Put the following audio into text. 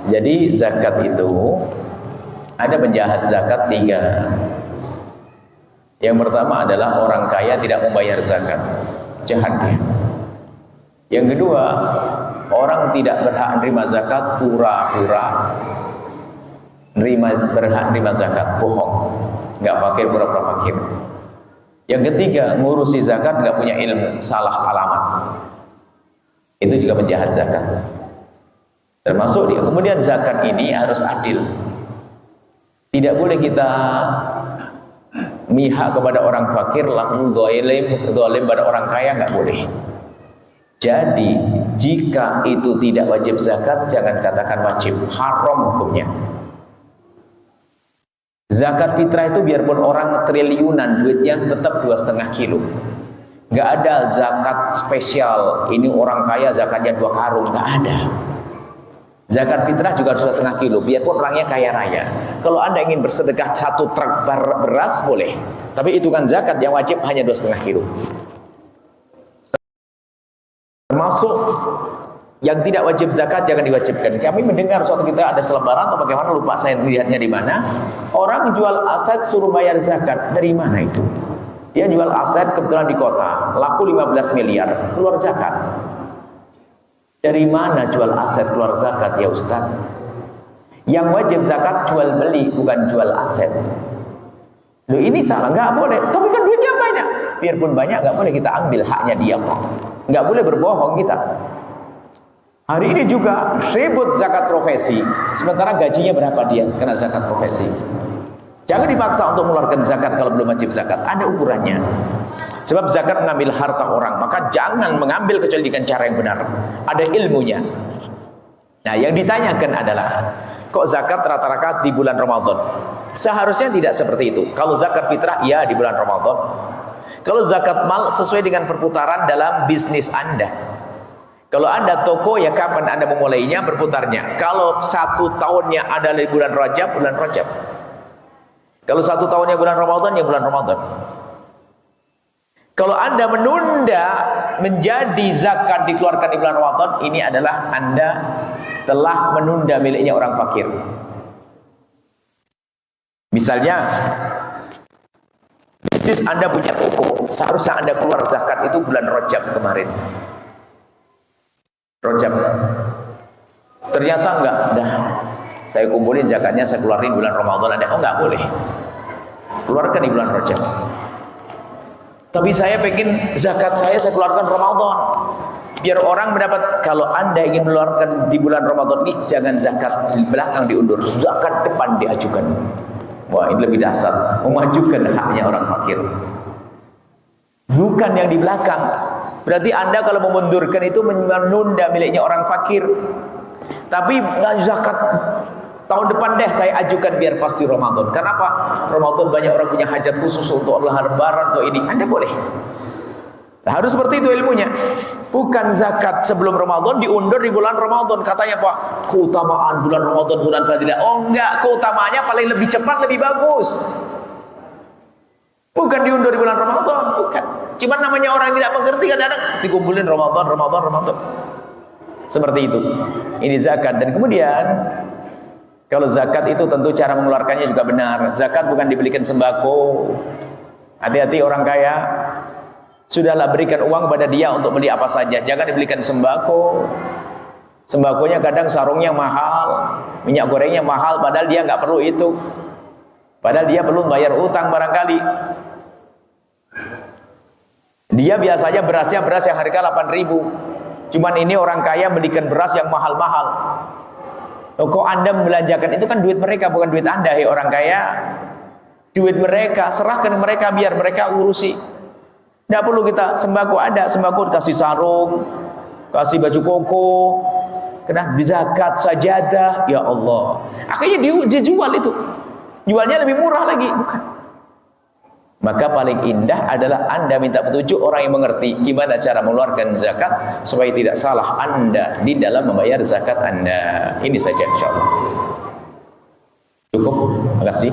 Jadi zakat itu ada penjahat zakat 3. Yang pertama adalah orang kaya tidak membayar zakat, jahat dia. Yang kedua, orang tidak berhak menerima zakat, pura-pura berhak menerima zakat, bohong, nggak fakir, pura-pura fakir. Yang ketiga, ngurusi zakat nggak punya ilmu, salah alamat. Itu juga penjahat zakat. Termasuk dia. Kemudian zakat ini harus adil. Tidak boleh kita mihak kepada orang fakir, lalu zalim pada orang kaya, nggak boleh. Jadi jika itu tidak wajib zakat, jangan katakan wajib, haram hukumnya. Zakat fitrah itu biarpun orang triliunan duitnya tetap 2,5 kilo. Nggak ada zakat spesial, ini orang kaya zakatnya 2 karung, nggak ada. Zakat fitrah juga harus 2,5 kilo, biarpun orangnya kaya raya. Kalau Anda ingin bersedekah 1 truk beras boleh, tapi itu kan zakat yang wajib hanya 2,5 kilo. Termasuk yang tidak wajib zakat jangan diwajibkan. Kami mendengar suatu kita ada selebaran atau bagaimana, lupa saya lihatnya di mana. Orang jual aset suruh bayar zakat. Dari mana itu? Dia jual aset kebetulan di kota, laku 15 miliar, keluar zakat. Dari mana jual aset keluar zakat ya Ustaz? Yang wajib zakat jual beli, bukan jual aset. Loh, ini salah, nggak boleh. Tapi kan duitnya banyak. Biarpun banyak, nggak boleh kita ambil haknya dia kok. Nggak boleh berbohong kita. Hari ini juga ribut zakat profesi, sementara gajinya berapa dia kena zakat profesi. Jangan dipaksa untuk mengeluarkan zakat kalau belum wajib zakat. Ada ukurannya. Sebab zakat mengambil harta orang, maka jangan mengambil kecuali dengan cara yang benar. Ada ilmunya. Nah, yang ditanyakan adalah, kok zakat rata-rata di bulan Ramadan? Seharusnya tidak seperti itu. Kalau zakat fitrah, ya di bulan Ramadan. Kalau zakat mal sesuai dengan perputaran dalam bisnis Anda. Kalau Anda toko, ya kapan Anda memulainya, berputarnya. Kalau 1 tahunnya ada di bulan Rajab, bulan Rajab. Kalau 1 tahunnya bulan Ramadan, ya bulan Ramadan. Kalau Anda menunda menjadi zakat dikeluarkan di bulan Ramadan, ini adalah Anda telah menunda miliknya orang fakir. Misalnya, bisnis Anda punya toko, seharusnya Anda keluar zakat itu bulan Rajab kemarin. Rajab. Ternyata enggak, dah saya kumpulin zakatnya, saya keluarin bulan Ramadan. Ada, oh enggak boleh. Keluarkan di bulan Rajab. Tapi saya pengen zakat saya keluarkan Ramadan. Biar orang mendapat. Kalau Anda ingin mengeluarkan di bulan Ramadan ini, jangan zakat di belakang diundur, zakat depan diajukan. Wah, ini lebih dasar, memajukan haknya orang fakir. Bukan yang di belakang. Berarti Anda kalau memundurkan itu menunda miliknya orang fakir. Tapi zakat tahun depan deh saya ajukan biar pasti Ramadan. Kenapa? Ramadan banyak orang punya hajat khusus untuk lebaran atau ini. Anda boleh. Nah, harus seperti itu ilmunya. Bukan zakat sebelum Ramadan diundur di bulan Ramadan. Katanya Pak, keutamaan bulan Ramadan, bulan fadilah. Oh enggak, keutamaannya paling lebih cepat, lebih bagus. Bukan diundur di bulan Ramadan, bukan. Cuman namanya orang yang tidak mengerti, kadang-kadang dikumpulin Ramadan. Seperti itu. Ini zakat. Dan kemudian kalau zakat itu tentu cara mengeluarkannya juga benar. Zakat bukan dibelikan sembako. Hati-hati orang kaya. Sudahlah berikan uang pada dia untuk beli apa saja. Jangan dibelikan sembako. Sembakonya kadang sarungnya mahal, minyak gorengnya mahal, padahal dia nggak perlu itu. Padahal dia perlu bayar utang barangkali. Dia biasanya berasnya beras yang harga 8.000. Cuman ini orang kaya belikan beras yang mahal-mahal. Kok Anda membelanjakan itu kan duit mereka, bukan duit Anda, hei orang kaya. Duit mereka, serahkan mereka biar mereka urusi. Tidak perlu kita sembako, ada sembako kasih sarung, kasih baju koko, kena zakat sajadah, ya Allah. Akhirnya dijual itu. Jualnya lebih murah lagi, bukan? Maka paling indah adalah Anda minta petunjuk orang yang mengerti gimana cara mengeluarkan zakat supaya tidak salah Anda di dalam membayar zakat Anda. Ini saja insyaallah. Cukup, terima kasih.